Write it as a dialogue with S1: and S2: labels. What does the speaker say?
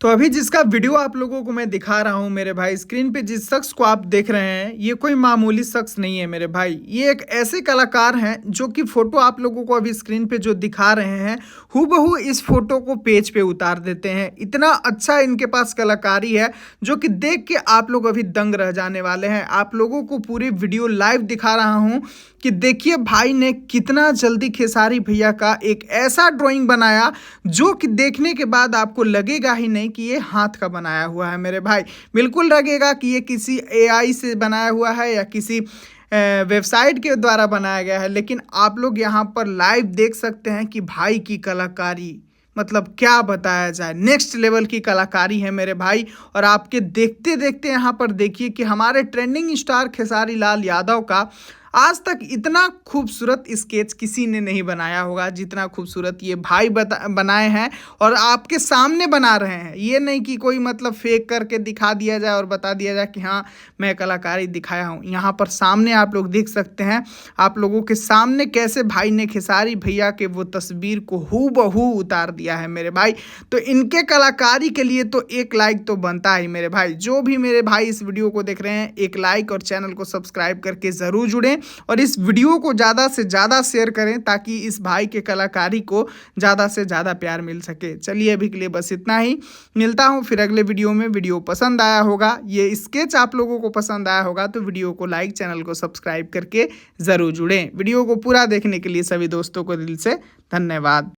S1: तो अभी जिसका वीडियो आप लोगों को मैं दिखा रहा हूँ मेरे भाई, स्क्रीन पे जिस शख्स को आप देख रहे हैं ये कोई मामूली शख्स नहीं है मेरे भाई। ये एक ऐसे कलाकार हैं जो कि फोटो आप लोगों को अभी स्क्रीन पे जो दिखा रहे हैं हूबहू इस फोटो को पेज पे उतार देते हैं। इतना अच्छा इनके पास कलाकारी है जो कि देख के आप लोग अभी दंग रह जाने वाले हैं। आप लोगों को पूरी वीडियो लाइव दिखा रहा हूँ कि देखिए भाई ने कितना जल्दी खेसारी भैया का एक ऐसा ड्राइंग बनाया जो कि देखने के बाद आपको लगेगा ही नहीं कि ये हाथ का बनाया हुआ है मेरे भाई। बिल्कुल लगेगा कि ये किसी एआई से बनाया हुआ है या किसी वेबसाइट के द्वारा बनाया गया है। लेकिन आप लोग यहाँ पर लाइव देख सकते हैं कि भाई की कलाकारी मतलब क्या बताया जाए, नेक्स्ट लेवल की कलाकारी है मेरे भाई। और आपके देखते देखते यहाँ पर देखिए कि हमारे ट्रेंडिंग स्टार खेसारी लाल यादव का आज तक इतना खूबसूरत स्केच किसी ने नहीं बनाया होगा जितना खूबसूरत ये भाई बनाए हैं और आपके सामने बना रहे हैं। ये नहीं कि कोई मतलब फेक करके दिखा दिया जाए और बता दिया जाए कि हाँ मैं कलाकारी दिखाया हूँ। यहाँ पर सामने आप लोग देख सकते हैं, आप लोगों के सामने कैसे भाई ने खेसारी भैया के वो तस्वीर को हूबहू उतार दिया है मेरे भाई। तो इनके कलाकारी के लिए तो एक लाइक तो बनता ही मेरे भाई। जो भी मेरे भाई इस वीडियो को देख रहे हैं एक लाइक और चैनल को सब्सक्राइब करके ज़रूर जुड़ें और इस वीडियो को ज़्यादा से ज़्यादा शेयर करें ताकि इस भाई के कलाकारी को ज़्यादा से ज़्यादा प्यार मिल सके। चलिए अभी के लिए बस इतना ही, मिलता हूँ फिर अगले वीडियो में। वीडियो पसंद आया होगा, ये स्केच आप लोगों को पसंद आया होगा तो वीडियो को लाइक, चैनल को सब्सक्राइब करके ज़रूर जुड़ें। वीडियो को पूरा देखने के लिए सभी दोस्तों को दिल से धन्यवाद।